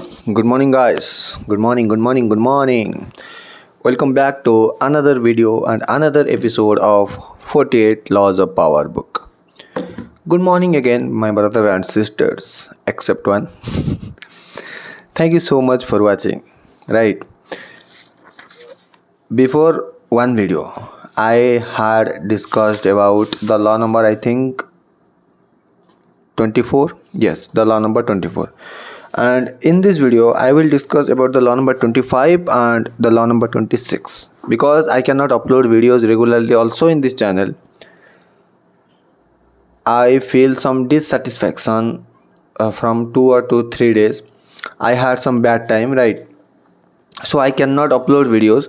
Good morning, guys. Good morning, good morning, good morning. Welcome back to another video and another episode of 48 Laws of Power book. Good morning again, my brother and sisters, except one. Thank you so much for watching. Right, before one video, I had discussed about the law number, I think 24. Yes, the law number 24. And in this video I will discuss about the law number 25 and the law number 26. Because I cannot upload videos regularly also in this channel, I feel some dissatisfaction from 2 or 3 days. I had some bad time, right? So I cannot upload videos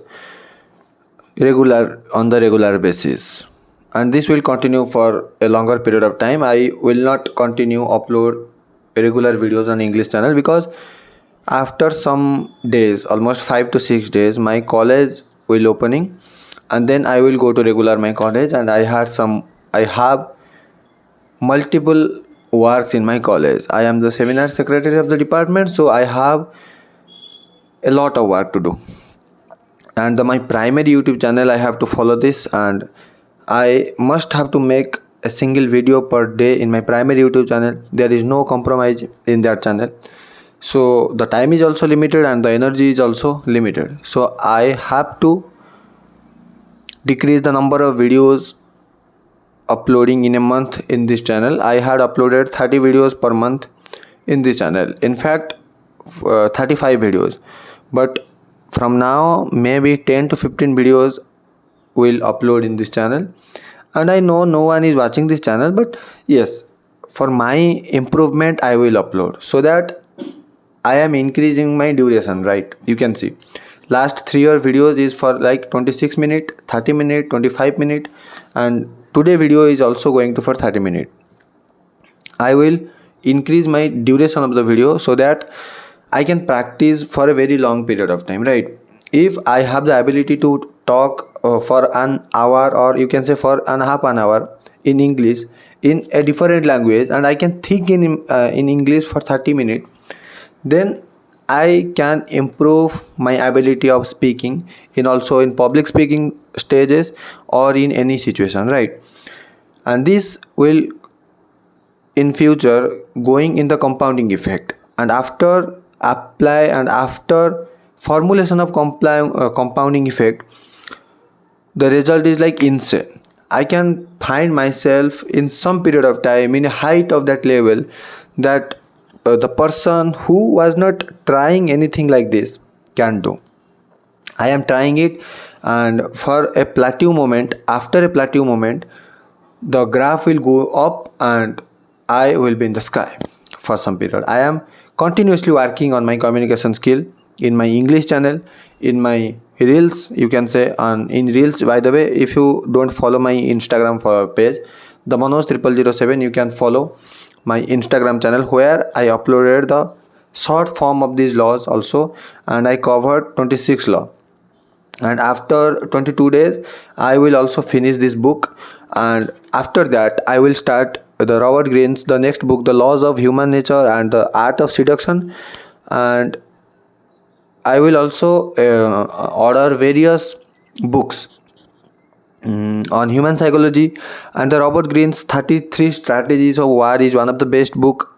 regular basis, and this will continue for a longer period of time. I will not continue upload regular videos on English channel because after some days, almost 5 to 6 days, my college will opening, and then I will go to regular my college. And I have multiple works in my college. I am the seminar secretary of the department, so I have a lot of work to do. And my primary YouTube channel, I have to follow this, and I must have to make a single video per day in my primary YouTube channel. There is no compromise in that channel, so the time is also limited and the energy is also limited. So I have to decrease the number of videos uploading in a month in this channel. I had uploaded 30 videos per month in this channel, in fact 35 videos, but from now maybe 10 to 15 videos will upload in this channel. And I know no one is watching this channel, but yes, for my improvement I will upload, so that I am increasing my duration, right? You can see last 3 videos is for like 26 minutes, 30 minutes, 25 minutes, and today video is also going to for 30 minutes. I will increase my duration of the video so that I can practice for a very long period of time, right? If I have the ability to talk for an hour, or you can say for an half an hour in English in a different language, and I can think in English for 30 minutes, then I can improve my ability of speaking in public speaking stages or in any situation, right? And this will in future going in the compounding effect, and after apply and after formulation of compounding effect, the result is like insane. I can find myself in some period of time in a height of that level that the person who was not trying anything like this can do. I am trying it, and for a plateau moment, after a plateau moment, the graph will go up and I will be in the sky for some period. I am continuously working on my communication skill in my English channel, in my reels, you can say. On in reels, by the way, if you don't follow my Instagram page, the Manoj 0007, you can follow my Instagram channel, where I uploaded the short form of these laws also, and I covered 26 law. And after 22 days I will also finish this book, and after that I will start the Robert Greene's the next book, The Laws of Human Nature and the Art of Seduction. And I will also order various books on human psychology. And the Robert Greene's 33 Strategies of War is one of the best book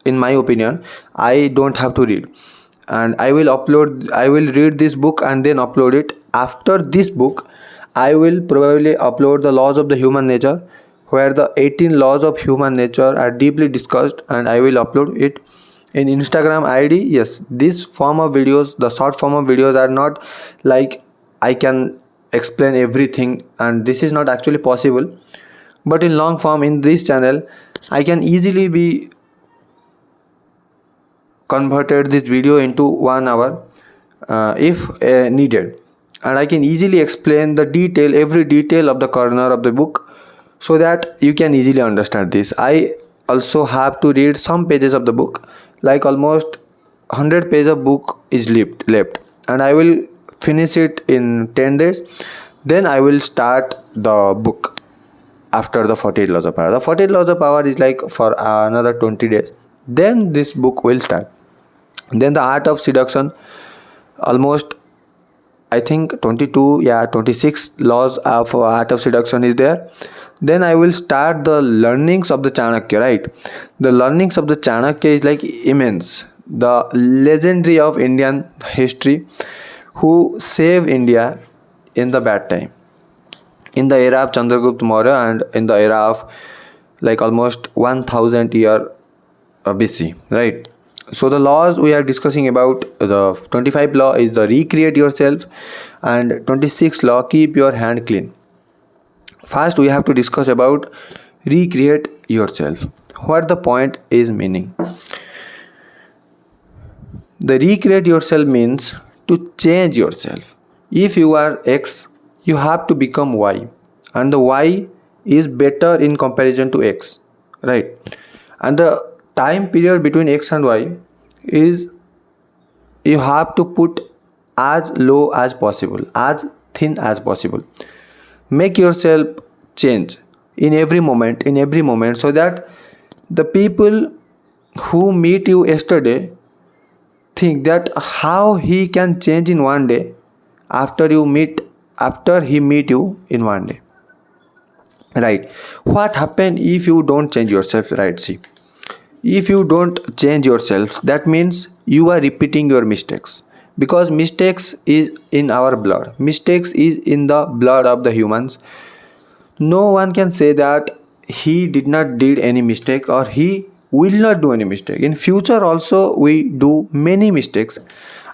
in my opinion. I don't have to read, and I will read this book and then upload it. After this book I will probably upload The Laws of the Human Nature, where the 18 laws of human nature are deeply discussed, and I will upload it in Instagram ID. Yes, this form of videos, the short form of videos, are not like I can explain everything, and this is not actually possible. But in long form in this channel, I can easily be converted this video into 1 hour if needed, and I can easily explain every detail of the corner of the book, so that you can easily understand this. I also have to read some pages of the book, like almost 100 pages of book is left, and I will finish it in 10 days. Then I will start the book after the 48 laws of power. The 48 laws of power is like for another 20 days, then this book will start. Then the art of seduction, almost I think 26 laws of art of seduction is there. Then I will start the learnings of the Chanakya, right? The learnings of the Chanakya is like immense. The legendary of Indian history who saved India in the bad time. In the era of Chandragupta Maurya and in the era of like almost 1000 year BC, right? So the laws we are discussing about, the 25 law is the recreate yourself, and 26 law keep your hand clean. First we have to discuss about recreate yourself. What the point is meaning? The recreate yourself means to change yourself. If you are X, you have to become Y, and the Y is better in comparison to X, right? And the time period between X and Y is, you have to put as low as possible, as thin as possible. Make yourself change in every moment, so that the people who meet you yesterday think that how he can change in one day after he meet you in one day, right? What happen if you don't change yourself, right? See, if you don't change yourselves, that means you are repeating your mistakes, because mistakes is in our blood, mistakes is in the blood of the humans. No one can say that he did not did any mistake or he will not do any mistake. In future also we do many mistakes,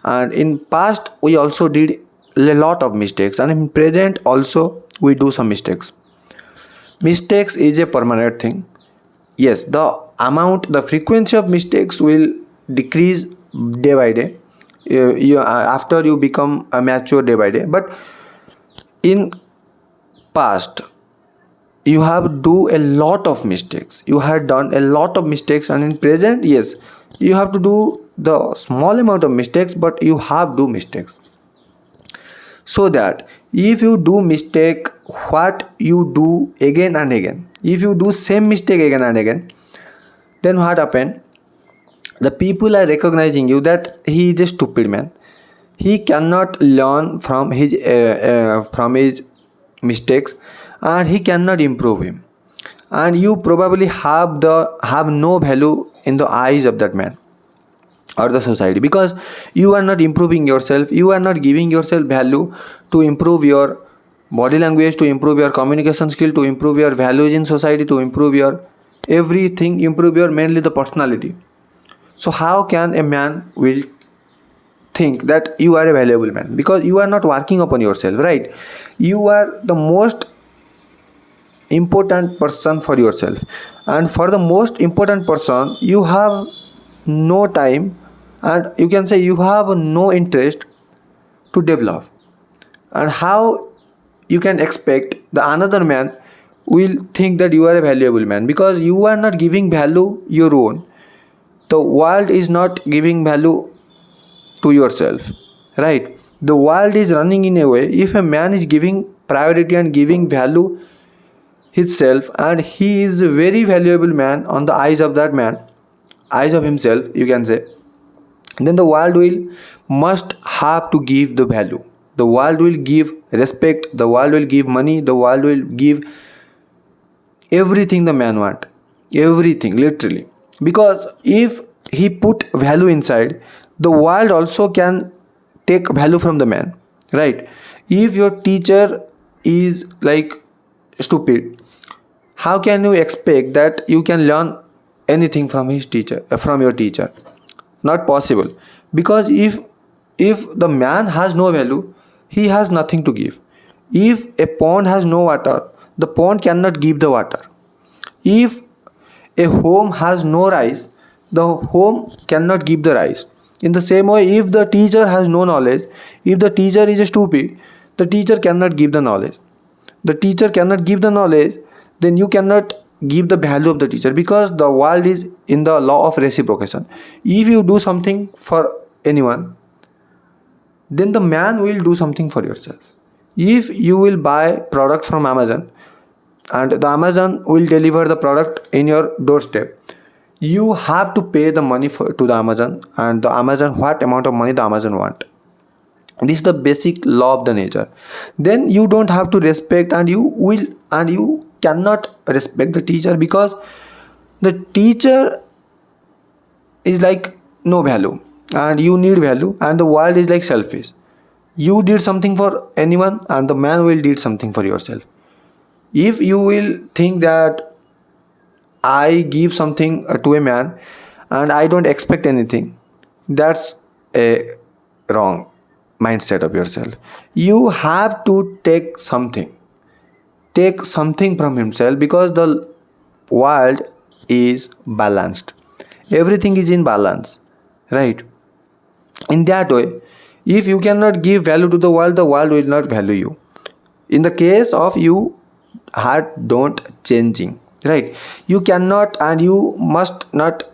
and in past we also did a lot of mistakes, and in present also we do some mistakes. Mistakes is a permanent thing. Yes, the frequency of mistakes will decrease day by day, after you become a mature day by day. But in past you have do a lot of mistakes, you have done a lot of mistakes, and in present, yes, you have to do the small amount of mistakes, but you have do mistakes. So that if you do mistake, what you do again and again, if you do same mistake again and again, then what happen? The people are recognizing you that he is a stupid man, he cannot learn from his mistakes, and he cannot improve him, and you probably have no value in the eyes of that man or the society, because you are not improving yourself, you are not giving yourself value to improve your body language, to improve your communication skill, to improve your values in society, to improve your everything, improve your mainly the personality. So how can a man will think that you are a valuable man? Because you are not working upon yourself, right? You are the most important person for yourself, and for the most important person you have no time, and you can say you have no interest to develop. And how you can expect the another man will think that you are a valuable man, because you are not giving value your own. The world is not giving value to yourself, right? The world is running in a way, if a man is giving priority and giving value himself, and he is a very valuable man on the eyes of that man, eyes of himself, you can say, then the world will must have to give the value, the world will give respect, the world will give money, the world will give everything the man want, everything literally. Because if he put value inside, the world also can take value from the man, right? If your teacher is like stupid, how can you expect that you can learn anything from his teacher, from your teacher? Not possible. Because if the man has no value, he has nothing to give. If a pond has no water, the pond cannot give the water. If a home has no rice, the home cannot give the rice. In the same way, if the teacher has no knowledge, if the teacher is stupid, the teacher cannot give the knowledge. The teacher cannot give the knowledge, then you cannot give the value of the teacher, because the world is in the law of reciprocation. If you do something for anyone, then the man will do something for yourself. If you will buy product from Amazon, and the Amazon will deliver the product in your doorstep, you have to pay the money to the Amazon, and the Amazon, what amount of money the Amazon want. This is the basic law of the nature. Then you don't have to respect, and you cannot respect the teacher, because the teacher is like no value, and you need value, and the world is like selfish. You did something for anyone, and the man will did something for yourself. If you will think that I give something to a man and I don't expect anything, that's a wrong mindset of yourself. You have to take something from himself, because the world is balanced. Everything is in balance, right? In that way, if you cannot give value to the world will not value you. In the case of you heart don't changing, right? You cannot and you must not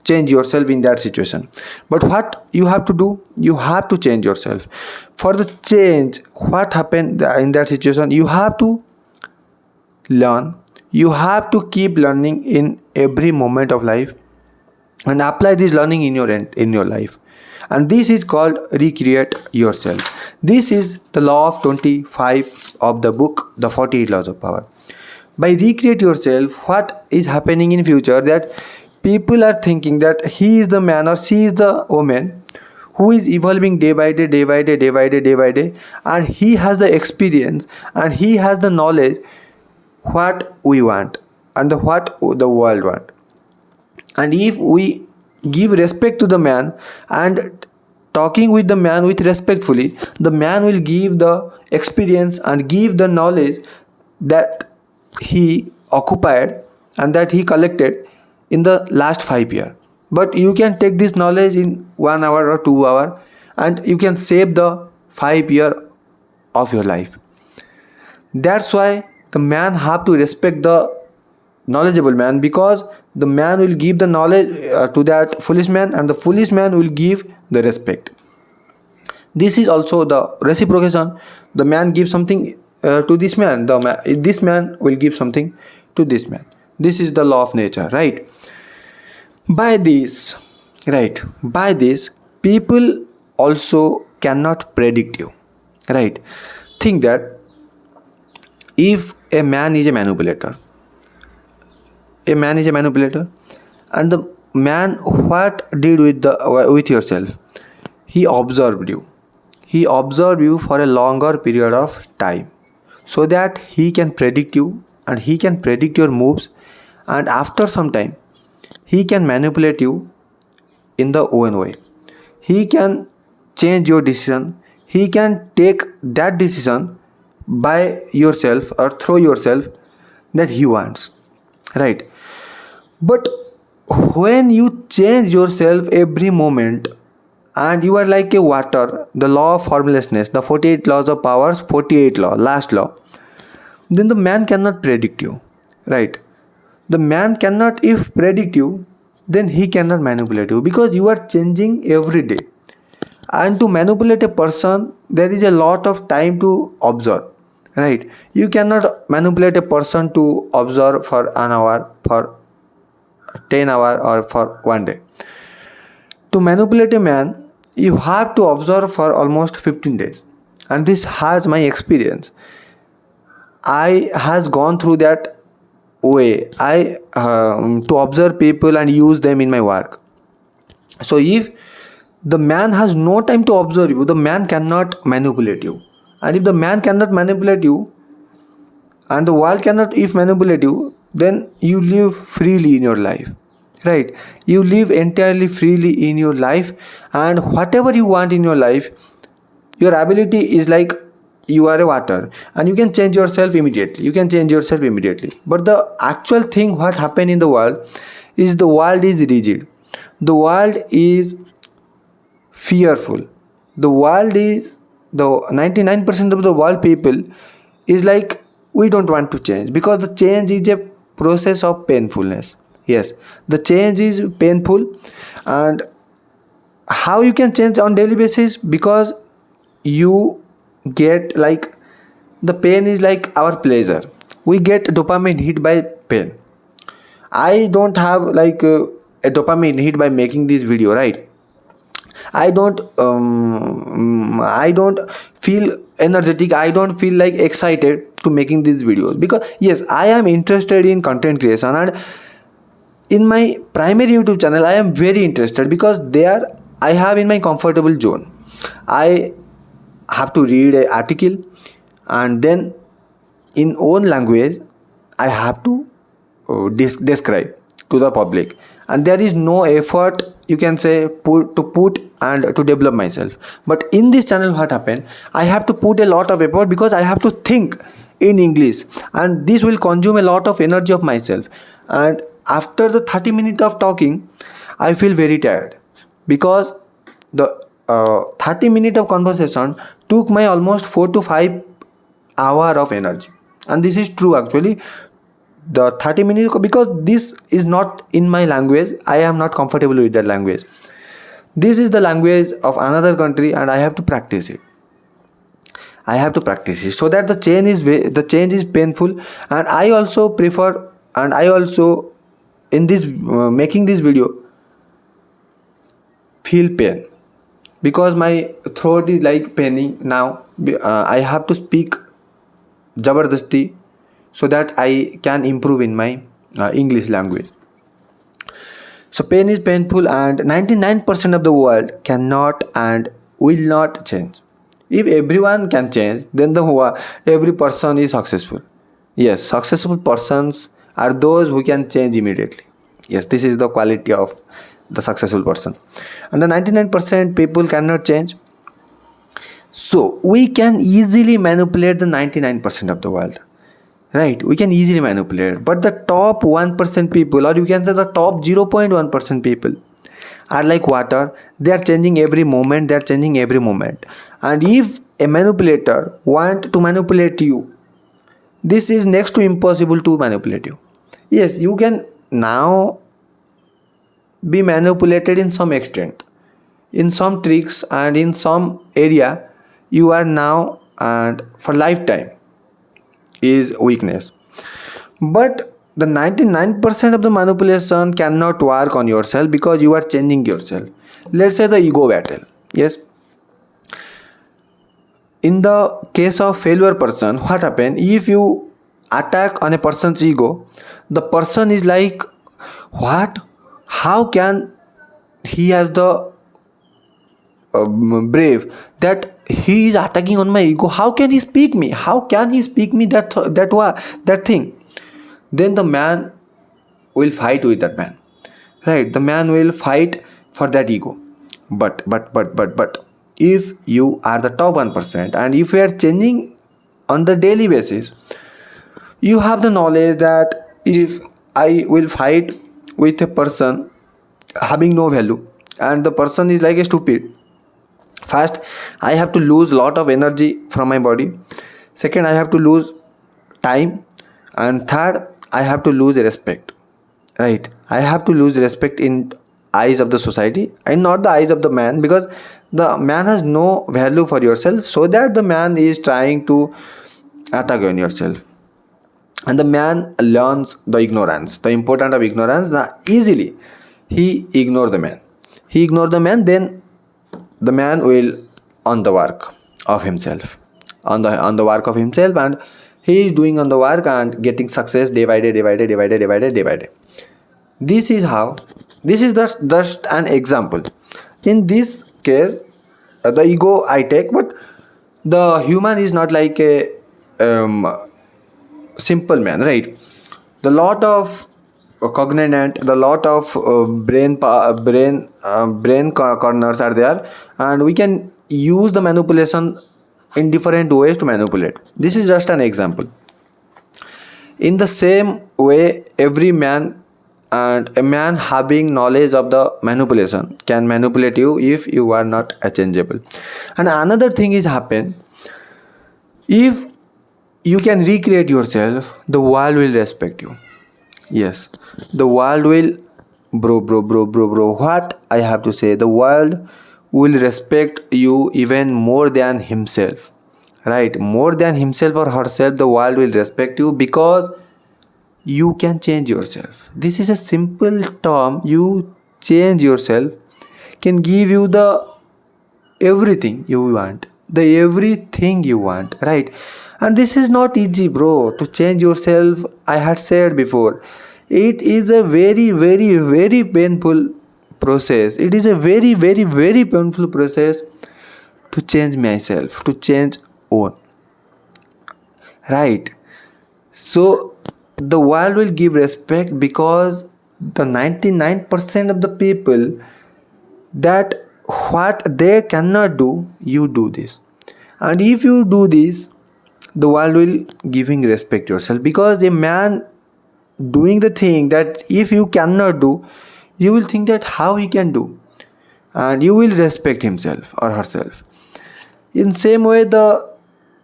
change yourself in that situation. But what you have to do, you have to change yourself. For the change, what happened in that situation, you have to learn. You have to keep learning in every moment of life, and apply this learning in your life. And this is called recreate yourself. This is the law of 25 of the book The 48 Laws of Power. By recreate yourself, what is happening in future, that people are thinking that he is the man or she is the woman who is evolving day by day, day by day, day by day, day by day, and he has the experience and he has the knowledge what we want and what the world want. And if we give respect to the man and talking with the man with respectfully, the man will give the experience and give the knowledge that he occupied and that he collected in the last 5 years. But you can take this knowledge in 1 hour or 2 hours, and you can save the 5 years of your life. That's why the man have to respect the knowledgeable man, because the man will give the knowledge to that foolish man, and the foolish man will give the respect. This is also the reciprocation. The man gives something to this man, this man will give something to this man. This is the law of nature, right? By this, people also cannot predict you, right? Think that if a man is a manipulator, and the man what did with yourself, he observed you for a longer period of time, so that he can predict you and he can predict your moves, and after some time he can manipulate you in the own way. He can change your decision, he can take that decision by yourself or through yourself that he wants, right? But when you change yourself every moment, and you are like a water, the law of formlessness, the 48 laws of powers, 48 law, last law, then the man cannot predict you, right? The man cannot if predict you, then he cannot manipulate you, because you are changing every day. And to manipulate a person, there is a lot of time to observe, right? You cannot manipulate a person to observe for an hour, for 10 hours, or for one day. To manipulate a man, you have to observe for almost 15 days. And this has my experience. I has gone through that way. I to observe people and use them in my work. So if the man has no time to observe you, the man cannot manipulate you. And if the man cannot manipulate you, and the world cannot if manipulate you, then you live freely in your life, right? You live entirely freely in your life, and whatever you want in your life, your ability is like you are a water, and you can change yourself immediately. But the actual thing what happen in the world is, the world is rigid, the world is fearful, the world is, the 99% of the world people is like, we don't want to change, because the change is a process of painfulness. Yes, the change is painful. And how you can change on daily basis, because you get like, the pain is like our pleasure. We get dopamine hit by pain. I don't have like a dopamine hit by making this video, right? I don't feel energetic, I don't feel like excited to making these videos, because yes, I am interested in content creation, and in my primary YouTube channel I am very interested, because there I have in my comfortable zone. I have to read an article, and then in own language I have to describe to the public, and there is no effort, you can say, put and to develop myself. But in this channel what happened, I have to put a lot of effort, because I have to think in English, and this will consume a lot of energy of myself. And after the 30 minutes of talking I feel very tired, because the 30 minutes of conversation took my almost 4 to 5 hour of energy. And this is true actually, the 30 minutes, because this is not in my language, I am not comfortable with that language. This is the language of another country, and I have to practice it. I have to practice it, so that the change is painful. And I also prefer, and I also in this making this video feel pain, because my throat is like paining now. I have to speak jabardasti, so that I can improve in my English language. So pain is painful, and 99% of the world cannot and will not change. If everyone can change, then every person is successful. Yes, successful persons are those who can change immediately. Yes, this is the quality of the successful person. And the 99% people cannot change. So we can easily manipulate the 99% of the world. Right, we can easily manipulate, but the top 1% people, or you can say the top 0.1% people, are like water. They are changing every moment, they are changing every moment. And if a manipulator want to manipulate you, this is next to impossible to manipulate you. Yes, you can now be manipulated in some extent, in some tricks, and in some area you are now, and for lifetime is weakness. But the 99% of the manipulation cannot work on yourself, because you are changing yourself. Let's say the ego battle. Yes, in the case of failure person, what happen, if you attack on a person's ego, the person is like, what, how can he has the brave that he is attacking on my ego, how can he speak me, how can he speak me that thing. Then the man will fight with that man, right? The man will fight for that ego. But if you are the top 1%, and if you are changing on the daily basis, you have the knowledge that if I will fight with a person having no value, and the person is like a stupid, first I have to lose lot of energy from my body, second I have to lose time, and third I have to lose respect, right? I have to lose respect in eyes of the society, and not the eyes of the man, because the man has no value for yourself, so that the man is trying to attack on yourself. And the man learns the ignorance, the importance of ignorance, that easily he ignore the man, then the man will on the work of himself, on the work of himself, and he is doing on the work and getting success day by day, day by day. This is how, this is just an example. In this case, the ego I take, but the human is not like a simple man, right? The lot of cognizant, the lot of corners are there, and we can use the manipulation in different ways to manipulate. This is just an example. In the same way, every man, and a man having knowledge of the manipulation, can manipulate you if you are not changeable. And another thing is happen, if you can recreate yourself, the world will respect you. Yes, the world will, bro, what I have to say, the world will respect you even more than himself, right? More than himself or herself, the world will respect you, because you can change yourself. This is a simple term. You change yourself can give you the everything you want, the everything you want, right? And this is not easy, bro, to change yourself. I had said before, it is a very painful process. It is a very painful process to change myself, to change own, right? So the world will give respect because the 99% of the people, that what they cannot do, you do this. And if you do this, the world will giving respect yourself, because a man doing the thing that if you cannot do, you will think that how he can do, and you will respect himself or herself. In same way, the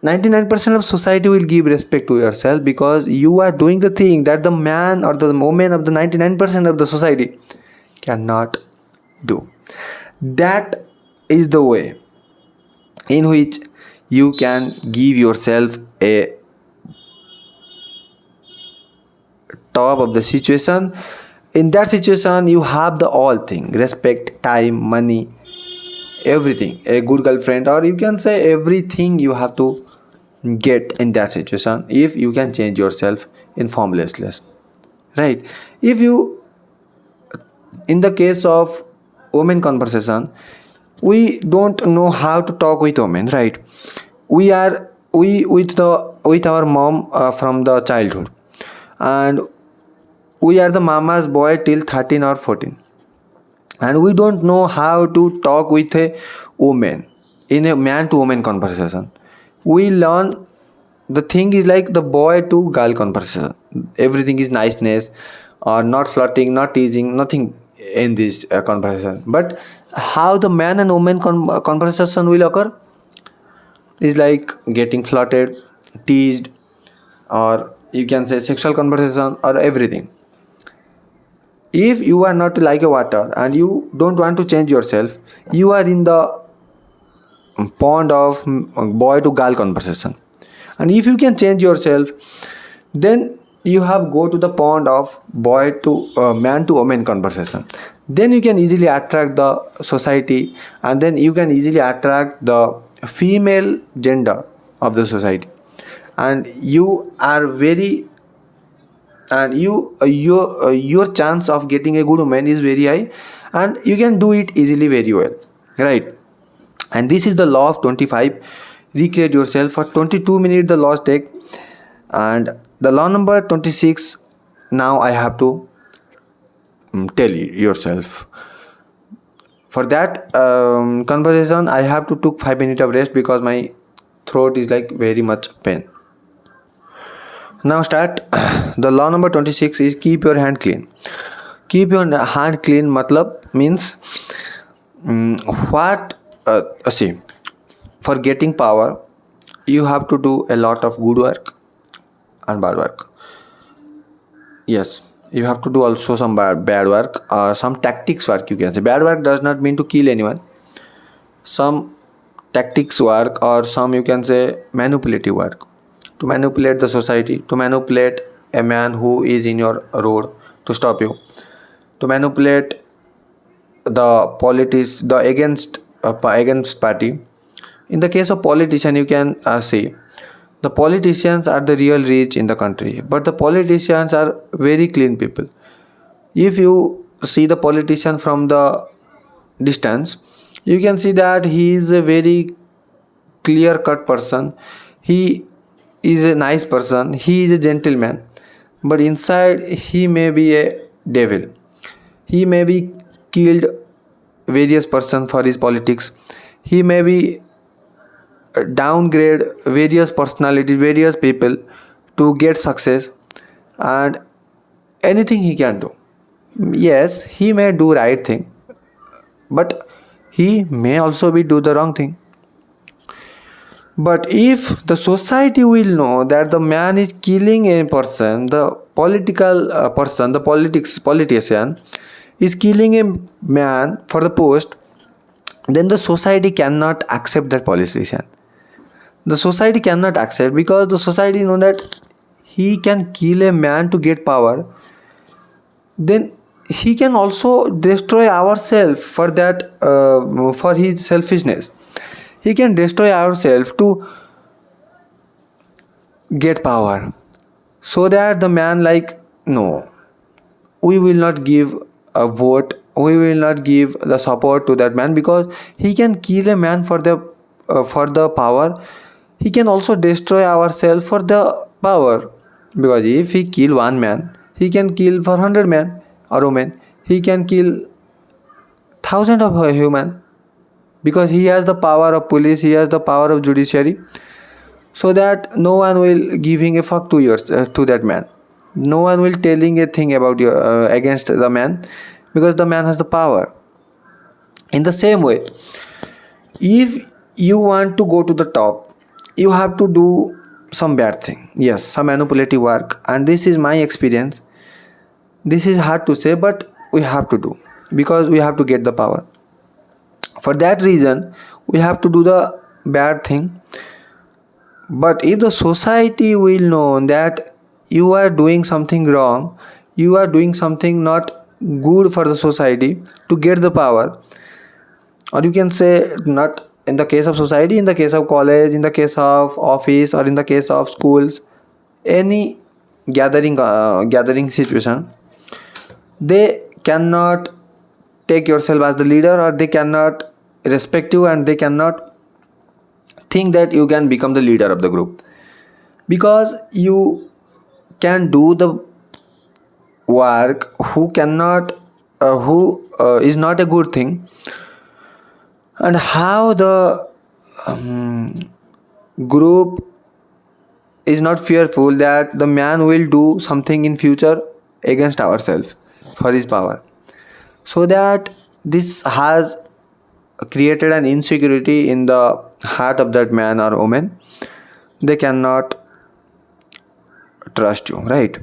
99% of society will give respect to yourself, because you are doing the thing that the man or the woman of the 99% of the society cannot do. That is the way in which you can give yourself a top of the situation. In that situation, you have the all thing: respect, time, money, everything, a good girlfriend, or you can say everything you have to get in that situation if you can change yourself in formlessness, right? If you, in the case of women conversation, we don't know how to talk with women, right? We with our mom from the childhood, and we are the mama's boy till 13 or 14, and we don't know how to talk with a woman in a man to woman conversation. We learn, the thing is like the boy to girl conversation, everything is niceness, or not flirting, not teasing, nothing in this conversation. But how the man and woman conversation will occur is like getting flirted, teased, or you can say sexual conversation or everything. If you are not like a water and you don't want to change yourself, you are in the pond of boy to girl conversation. And if you can change yourself, then you have go to the pond of boy to man to woman conversation. Then you can easily attract the society, and then you can easily attract the female gender of the society. And you are very, and your chance of getting a good woman is very high, and you can do it easily very well, right? And this is the law of 25. Recreate yourself for 22 minutes, the loss take. And the law number 26, now I have to tell you yourself. For that conversation, I have to took 5 minutes of rest because my throat is like very much pain. Now start. The law number 26 is keep your hand clean. Keep your hand clean matlab means what see, for getting power you have to do a lot of good work and bad work. Yes, you have to do also some bad work or some tactics work, you can say. Bad work does not mean to kill anyone. Some tactics work, or some you can say manipulative work, to manipulate the society, to manipulate a man who is in your road to stop you, to manipulate the politics, the against party. In the case of politician, you can see the politicians are the real rich in the country, but the politicians are very clean people. If you see the politician from the distance, you can see that he is a very clear cut person. He is a nice person, he is a gentleman, but inside he may be a devil. He may be killed various person for his politics. He may be downgrade various personalities, various people to get success, and anything he can do. Yes, he may do right thing, but he may also be do the wrong thing. But if the society will know that the man is killing a person, the political person, the politician is killing a man for the post, then the society cannot accept that politician. The society cannot accept, because the society know that he can kill a man to get power, then he can also destroy ourselves for that, for his selfishness. He can destroy ourselves to get power, so that the man like, no, we will not give a vote, we will not give the support to that man, because he can kill a man for the power. He can also destroy ourselves for the power, because if he kill one man, he can kill for 100 men or women. He can kill thousand of a human, because he has the power of police, he has the power of judiciary, so that no one will giving a fuck to yours, to that man. No one will telling a thing about your, against the man, because the man has the power. In the same way, if you want to go to the top, you have to do some bad thing, yes, some manipulative work, and this is my experience. This is hard to say, but we have to do, because we have to get the power. For that reason, we have to do the bad thing. But if the society will know that you are doing something wrong, you are doing something not good for the society to get the power, or you can say, not in the case of society, in the case of college, in the case of office, or in the case of schools, any gathering situation, they cannot take yourself as the leader, or they cannot respect you, and they cannot think that you can become the leader of the group, because you can do the work who cannot, who is not a good thing. And how the group is not fearful that the man will do something in future against ourselves for his power, so that this has created an insecurity in the heart of that man or woman. They cannot trust you, right?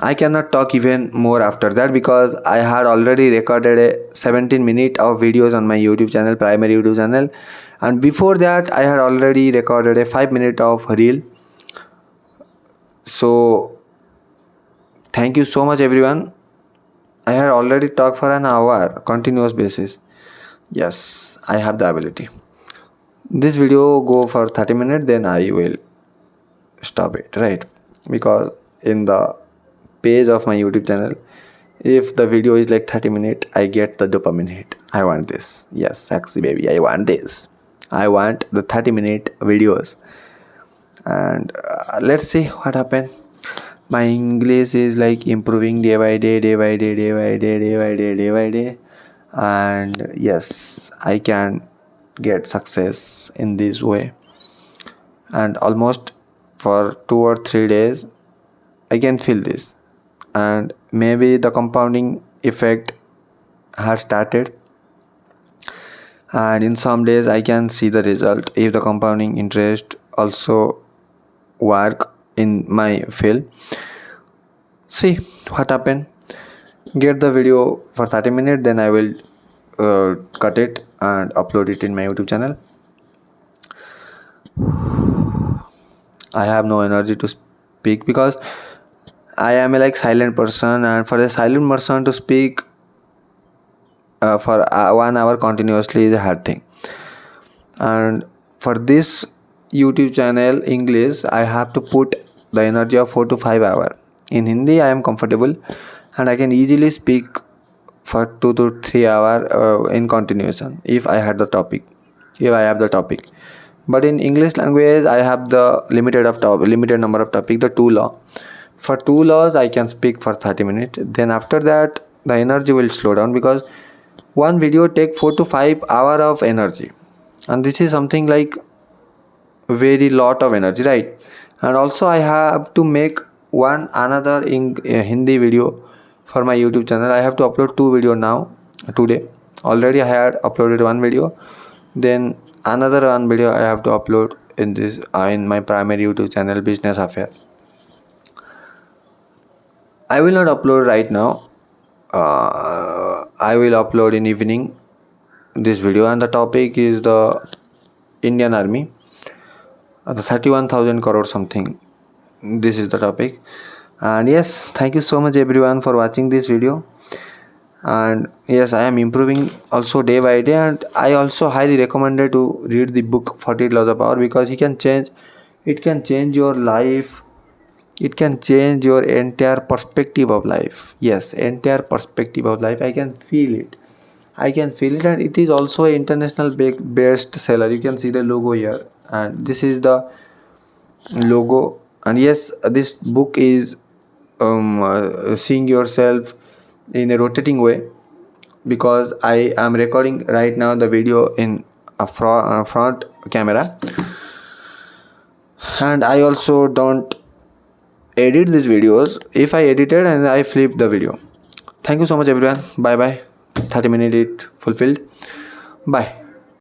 I cannot talk even more after that, because I had already recorded a 17 minute of videos on my YouTube channel, primary YouTube channel, and before that I had already recorded a 5 minute of reel. So thank you so much everyone. I had already talked for an hour continuous basis. Yes, I have the ability. This video go for 30 minutes, then I will stop it, right? Because in the page of my YouTube channel, if the video is like 30 minutes, I get the dopamine hit. I want this. Yes, sexy baby, I want this. I want the 30-minute videos. And let's see what happen. My English is like improving day by day, day by day, day by day, day by day, day by day. And yes, I can get success in this way. And almost for 2 or 3 days, I can feel this. And maybe the compounding effect has started, and in some days I can see the result if the compounding interest also work in my field. See what happen. Get the video for 30 minutes, then I will cut it and upload it in my YouTube channel. I have no energy to speak, because I am a like silent person, and for a silent person to speak for 1 hour continuously is a hard thing. And for this YouTube channel English, I have to put the energy of 4 to 5 hours. In Hindi I am comfortable, and I can easily speak for 2 to 3 hours in continuation if I have the topic. But in English language I have the limited number of topic, the 2 law. For 2 laws I can speak for 30 minutes. Then after that the energy will slow down, because one video take 4 to 5 hours of energy, and this is something like very lot of energy, right? And also I have to make another in Hindi video for my YouTube channel. I have to upload 2 video now today. Already I had uploaded 1 video, then another 1 video I have to upload in this in my primary YouTube channel, Business Affair. I will not upload right now. I will upload in evening this video, and the topic is the Indian Army, the 31,000 crore something. This is the topic. And yes, thank you so much everyone for watching this video. And yes, I am improving also day by day, and I also highly recommended to read the book 48 Laws of Power, because it can change your life. It can change your entire perspective of life. Yes, entire perspective of life. I can feel it. And it is also an international best seller. You can see the logo here, and this is the logo. And yes, this book is seeing yourself in a rotating way, because I am recording right now the video in a front camera, and I also don't edit these videos. If I edited and I flip the video. Thank you so much everyone. Bye bye. 30 minutes fulfilled. Bye.